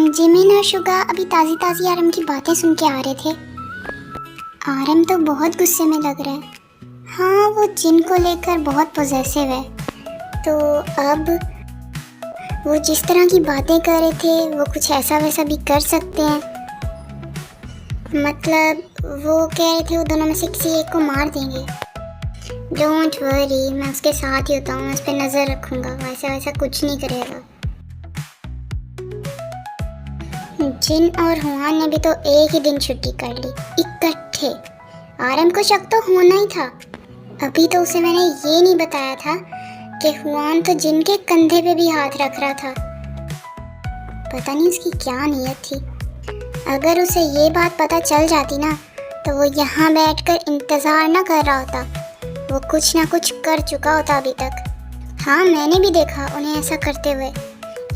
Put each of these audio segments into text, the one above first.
Jimin और Suga अभी ताज़ी ताज़ी आरम की बातें सुन के आ रहे थे। आरम तो बहुत गुस्से में लग रहा है। हाँ, वो जिन को लेकर बहुत पॉजेसिव है। तो अब वो जिस तरह की बातें कर रहे थे वो कुछ ऐसा वैसा भी कर सकते हैं। मतलब वो कह रहे थे वो दोनों में से किसी एक को मार देंगे। डोंट वरी, मैं उसके साथ ही होता हूँ, मैं उस पर नज़र रखूँगा, वैसा वैसा कुछ नहीं करेगा। जिन और हुआन ने भी तो एक ही दिन छुट्टी कर ली इकट्ठे। आरम को शक तो होना ही था। अभी तो उसे मैंने ये नहीं बताया था कि हुआन तो जिन के कंधे पे भी हाथ रख रहा था। पता नहीं उसकी क्या नीयत थी। अगर उसे ये बात पता चल जाती ना तो वो यहाँ बैठकर इंतज़ार ना कर रहा होता, वो कुछ ना कुछ कर चुका होता अभी तक। हाँ, मैंने भी देखा उन्हें ऐसा करते हुए।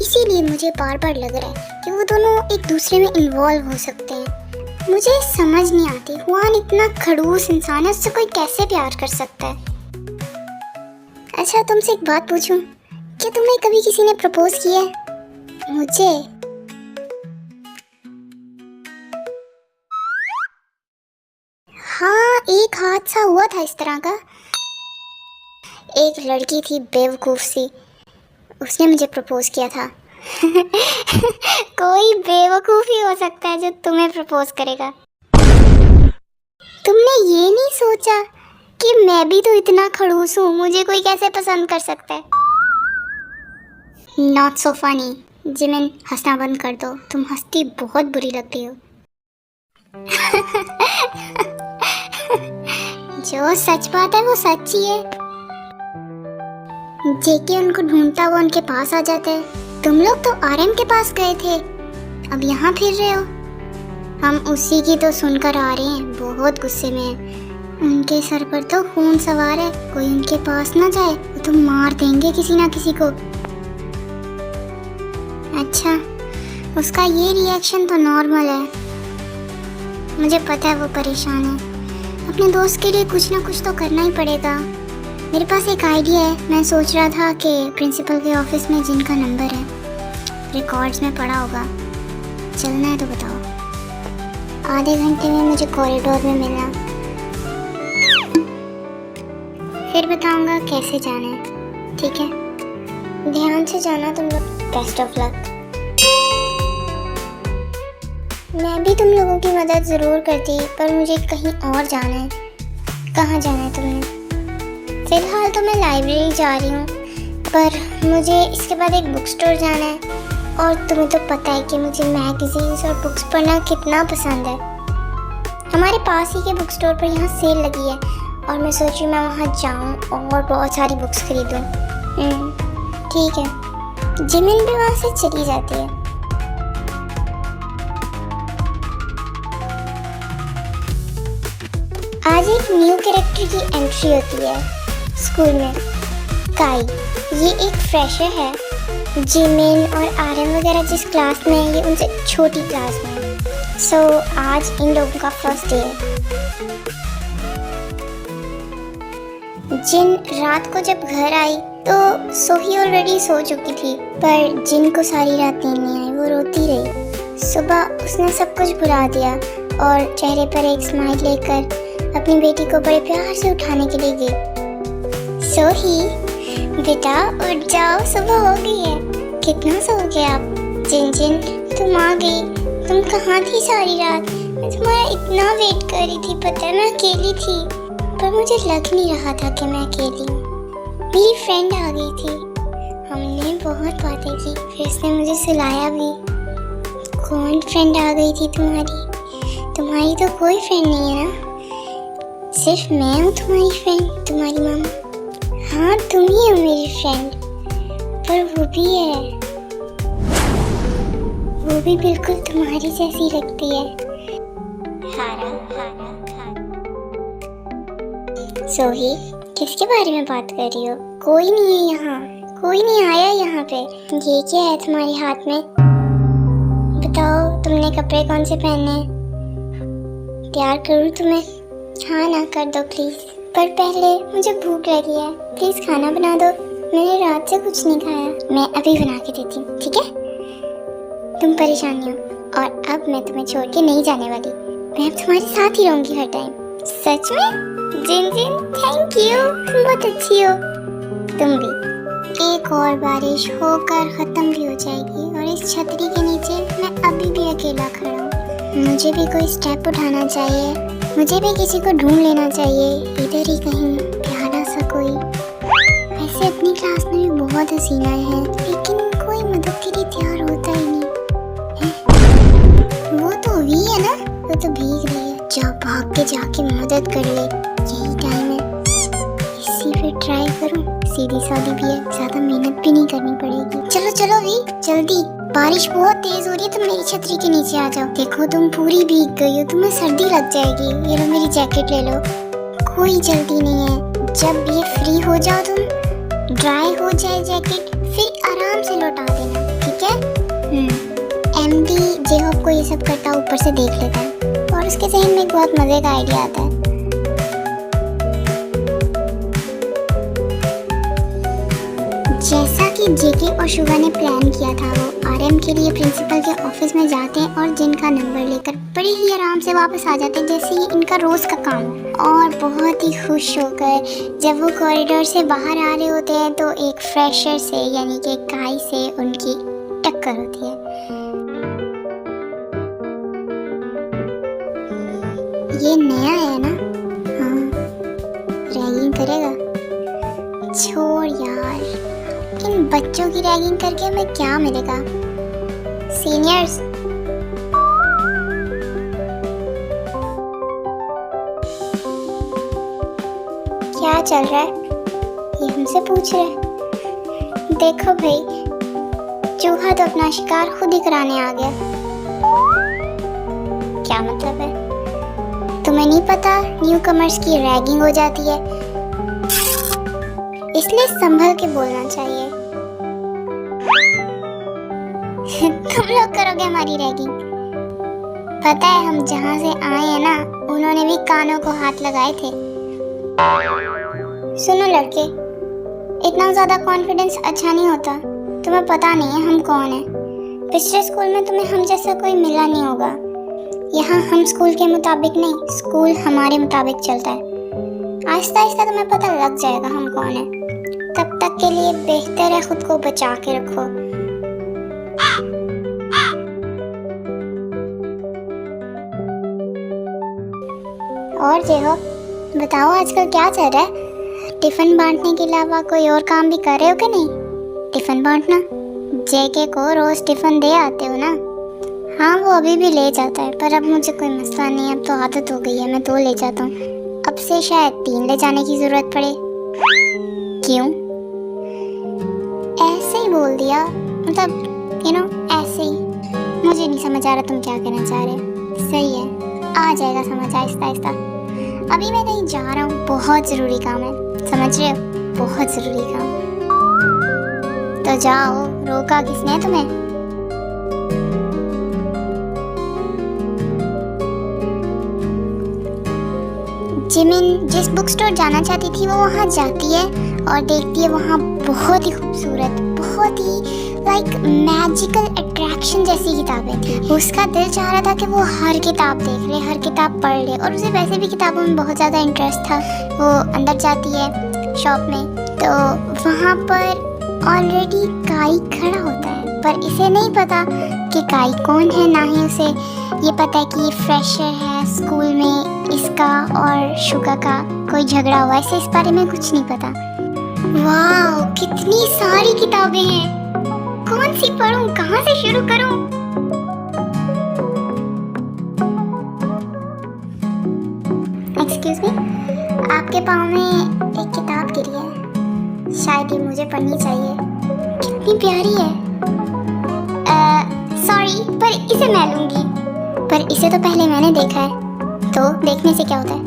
इसीलिए मुझे बार बार लग रहा है कि वो दोनों एक दूसरे में इन्वॉल्व हो सकते हैं। मुझे समझ नहीं आती, हुआन इतना खड़ूस इंसान है, उससे कोई कैसे प्यार कर सकता है। अच्छा, तुमसे एक बात पूछूं, क्या तुम्हें कभी किसी ने प्रपोज किया है? मुझे हाँ, एक हादसा हुआ था इस तरह का। एक लड़की थी बेवकूफ़ सी, उसने मुझे प्रपोज किया था। कोई बेवकूफ़ ही हो सकता है जो तुम्हें प्रपोज करेगा। तुमने ये नहीं सोचा कि मैं भी तो इतना खड़ूस हूँ, मुझे कोई कैसे पसंद कर सकता है? Not so funny. जिमिन, हंसना बंद कर दो, तुम हंसती बहुत बुरी लगती हो। जो सच बात है वो सच ही है। जेके उनको ढूंढता हुआ उनके पास आ जाता है। तुम लोग तो आरएम के पास गए थे, अब यहाँ फिर रहे हो। हम उसी की तो सुनकर आ रहे हैं, बहुत गुस्से में हैं। उनके सर पर तो खून सवार है, कोई उनके पास ना जाए वो तो मार देंगे किसी ना किसी को। अच्छा, उसका ये रिएक्शन तो नॉर्मल है। मुझे पता है वो परेशान है, अपने दोस्त के लिए कुछ ना कुछ तो करना ही पड़ेगा। मेरे पास एक आइडिया है। मैं सोच रहा था कि प्रिंसिपल के ऑफिस में जिनका नंबर है, रिकॉर्ड्स में पड़ा होगा। चलना है तो बताओ, आधे घंटे में मुझे कॉरिडोर में मिलना, फिर बताऊंगा कैसे जाना है। ठीक है, ध्यान से जाना तुम लोग। Best of luck. मैं भी तुम लोगों की मदद ज़रूर करती, पर मुझे कहीं और जाना है। कहाँ जाना है तुम्हें? फ़िलहाल तो मैं लाइब्रेरी जा रही हूँ, पर मुझे इसके बाद एक बुक स्टोर जाना है। और तुम्हें तो पता है कि मुझे मैगज़ीन्स और बुक्स पढ़ना कितना पसंद है। हमारे पास ही के बुक स्टोर पर यहाँ सेल लगी है और मैं सोच रही हूँ मैं वहाँ जाऊँ और बहुत सारी बुक्स खरीदूँ। ठीक है, जिमिन भी वहाँ से चली जाती है। आज एक न्यू कैरेक्टर की एंट्री होती है स्कूल में, काई। ये एक फ्रेशर है। जिमिन और आरएम वगैरह जिस क्लास में है, ये उनसे छोटी क्लास में है। सो आज इन लोगों का फर्स्ट डे है। जिन रात को जब घर आई तो सोही ऑलरेडी सो चुकी थी, पर जिन को सारी रात नींद नहीं आई, वो रोती रही। सुबह उसने सब कुछ भुला दिया और चेहरे पर एक स्माइल लेकर अपनी बेटी को बड़े प्यार से उठाने के लिए गई। सोही, बेटा उठ जाओ, सुबह हो गई है। कितना सोओगे आप? जिन जिन, तुम आ गई। तुम कहाँ थी सारी रात? मैं तुम्हारा इतना वेट कर रही थी। पता है मैं अकेली थी, पर मुझे लग नहीं रहा था कि मैं अकेली हूँ। मेरी फ्रेंड आ गई थी, हमने बहुत बातें की, फिर उसने मुझे सुलाया भी। कौन फ्रेंड आ गई थी तुम्हारी? तुम्हारी तो कोई फ्रेंड नहीं है ना, सिर्फ मैं हूँ तुम्हारी फ्रेंड, तुम्हारी मम्मा। हाँ, तुम ही हो मेरी फ्रेंड, पर वो भी है, वो भी बिल्कुल तुम्हारी जैसी लगती है। हारा हारा हारा। सोही, किसके बारे में बात कर रही हो? कोई नहीं है यहाँ, कोई नहीं आया यहाँ पे। ये क्या है तुम्हारे हाथ में? बताओ, तुमने कपड़े कौन से पहने हैं? प्यार करूँ तुम्हें? हाँ ना कर दो प्लीज। पर पहले मुझे भूख लगी है, प्लीज खाना बना दो। मैंने रात से कुछ नहीं खाया। मैं अभी बना के देती हूँ, ठीक है? तुम परेशान नहीं हो और अब मैं तुम्हें छोड़ के नहीं जाने वाली। मैं अब तुम्हारे साथ ही रहूंगी हर टाइम। सच में? जिन जिन थैंक यू, तुम बहुत अच्छी हो। तुम भी। एक और बारिश होकर खत्म भी हो जाएगी और इस छतरी के नीचे मैं अभी भी अकेला खड़ा हूँ। मुझे भी कोई स्टेप उठाना चाहिए, मुझे भी किसी को ढूंढ लेना चाहिए, इधर ही कहीं प्यारा सा कोई। वैसे अपनी क्लास में भी बहुत हसीनाएं हैं, लेकिन कोई मदद के लिए तैयार होता ही नहीं है। वो तो वी है ना, वो तो भीग रही है। जा भाग के जाके मदद कर ले, यही टाइम है। इसी पे ट्राई करूं, सीधी सादी भी है, ज्यादा मेहनत भी नहीं करनी पड़ेगी। चलो चलो वी, जल्दी, बारिश बहुत तेज हो रही है, तुम मेरी छतरी के नीचे आ जाओ। देखो तुम पूरी भीग गई हो, तुम्हें सर्दी लग जाएगी। ये लो मेरी जैकेट ले लो। कोई जल्दी नहीं है, जब ये फ्री हो जाओ तुम, ड्राई हो जाए जैकेट, फिर आराम से लौटा देना, ठीक है? एमडी जेहॉप को ये सब करता ऊपर से देख लेता है और उसके जहन में एक बहुत मजे का आइडिया आता है। जैसा कि जेके और शुगा ने प्लान किया था, वो आरएम के लिए प्रिंसिपल के ऑफिस में जाते हैं और जिनका नंबर लेकर बड़े ही आराम से वापस आ जाते हैं, जैसे ही इनका रोज का काम। और बहुत ही खुश होकर जब वो कॉरिडोर से बाहर आ रहे होते हैं तो एक फ्रेशर से यानी कि काई से उनकी टक्कर होती है। ये नया है ना? हाँ, रैगिंग करेगा? छोड़ यार, इन बच्चों की रैगिंग करके हमें क्या मिलेगा? सीनियर्स, क्या चल रहा है? ये हमसे पूछ रहे हैं। देखो भाई, चूहा तो अपना शिकार खुद ही कराने आ गया। क्या मतलब है? तुम्हें नहीं पता न्यू कमर्स की रैगिंग हो जाती है, इसलिए संभल के बोलना चाहिए। तुम लोग करोगे हमारी रैगिंग? पता है हम जहाँ से आए हैं ना, उन्होंने भी कानों को हाथ लगाए थे। सुनो लड़के, इतना ज्यादा कॉन्फिडेंस अच्छा नहीं होता। तुम्हें पता नहीं है हम कौन है। पिछले स्कूल में तुम्हें हम जैसा कोई मिला नहीं होगा। यहाँ हम स्कूल के मुताबिक नहीं, स्कूल हमारे मुताबिक चलता है। आहिस्ता आहिस्ता तुम्हें पता लग जाएगा हम कौन है। तब तक के लिए बेहतर है खुद को बचा के रखो। और जेहो, बताओ आजकल क्या चल रहा है? टिफिन बांटने के अलावा कोई और काम भी कर रहे हो कि नहीं? टिफिन बांटना, जेके को रोज टिफिन दे आते हो ना? हाँ, वो अभी भी ले जाता है, पर अब मुझे कोई मसला नहीं है, अब तो आदत हो गई है, मैं 2 ले जाता हूँ। अब से शायद 3 ले जाने की जरूरत पड़े। क्यों? ऐसे ही बोल दिया, मतलब ऐसे ही। मुझे नहीं समझ आ रहा तुम क्या कहना चाह रहे हो। सही है, आ जाएगा समझ आहिस्ता आहिस्ता। अभी मैं कहीं जा रहा हूँ, बहुत ज़रूरी काम है, समझ रहे हो? बहुत ज़रूरी काम। तो जाओ, रोका किसने तुम्हें? जिमिन जिस बुक स्टोर जाना चाहती थी वो वहाँ जाती है और देखती है वहाँ बहुत ही खूबसूरत, बहुत ही लाइक मैजिकल अट्रैक्शन जैसी किताबें थी। उसका दिल चाह रहा था कि वो हर किताब देख ले, हर किताब पढ़ ले, और उसे वैसे भी किताबों में बहुत ज़्यादा इंटरेस्ट था। वो अंदर जाती है शॉप में, तो वहाँ पर ऑलरेडी काई खड़ा होता है, पर इसे नहीं पता कि काई कौन है, ना ही उसे ये पता है कि ये फ्रेशर है, स्कूल में इसका और शुगा का कोई झगड़ा हुआ है, इसे इस बारे में कुछ नहीं पता। वाह, कितनी सारी किताबें हैं, कौन सी पढूं, कहाँ से शुरू करूं? एक्सक्यूज मी, आपके पाँव में एक किताब गिरी है, शायद ये मुझे पढ़नी चाहिए। कितनी प्यारी है। सॉरी, पर इसे मैं लूंगी। पर इसे तो पहले मैंने देखा है, तो देखने से क्या होता है?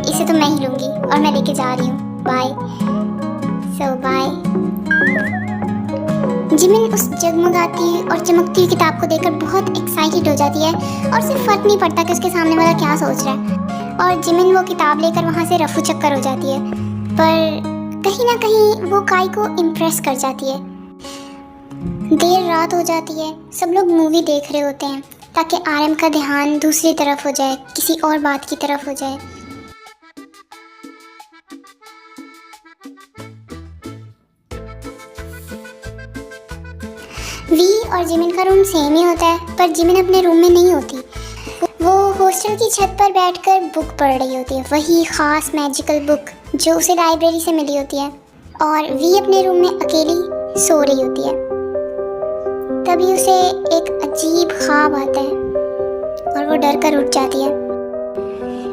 इसे तो मैं ही लूंगी और मैं लेके जा रही हूँ। बाय। सो बाय। जिमिन उस जगमगाती और चमकती हुई किताब को देखकर बहुत एक्साइटेड हो जाती है और उसे फर्क नहीं पड़ता कि उसके सामने वाला क्या सोच रहा है। और जिमिन वो किताब लेकर वहाँ से रफू चक्कर हो जाती है, पर कहीं ना कहीं वो काई को इम्प्रेस कर जाती है। देर रात हो जाती है, सब लोग मूवी देख रहे होते हैं ताकि आरएम का ध्यान दूसरी तरफ हो जाए, किसी और बात की तरफ हो जाए। वी और जिमिन का रूम सेम ही होता है, पर जिमिन अपने रूम में नहीं होती। वो हॉस्टल की छत पर बैठकर बुक पढ़ रही होती है, वही खास मैजिकल बुक जो उसे लाइब्रेरी से मिली होती है, और वी अपने रूम में अकेली सो रही होती है। तभी उसे एक अजीब ख्वाब आता है और वो डर कर उठ जाती है।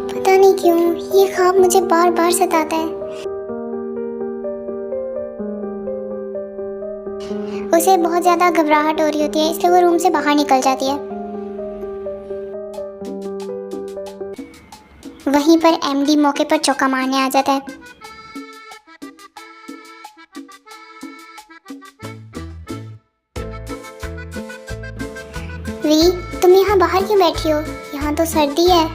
पता नहीं क्यों ये ख्वाब मुझे बार बार सताता है। उसे बहुत ज़्यादा घबराहट हो रही होती है, इसलिए वो रूम से बाहर निकल जाती है। वहीं पर एमडी मौके पर चौका मारने आ जाता है। वी, तुम यहाँ बाहर क्यों बैठी हो? यहाँ तो सर्दी है।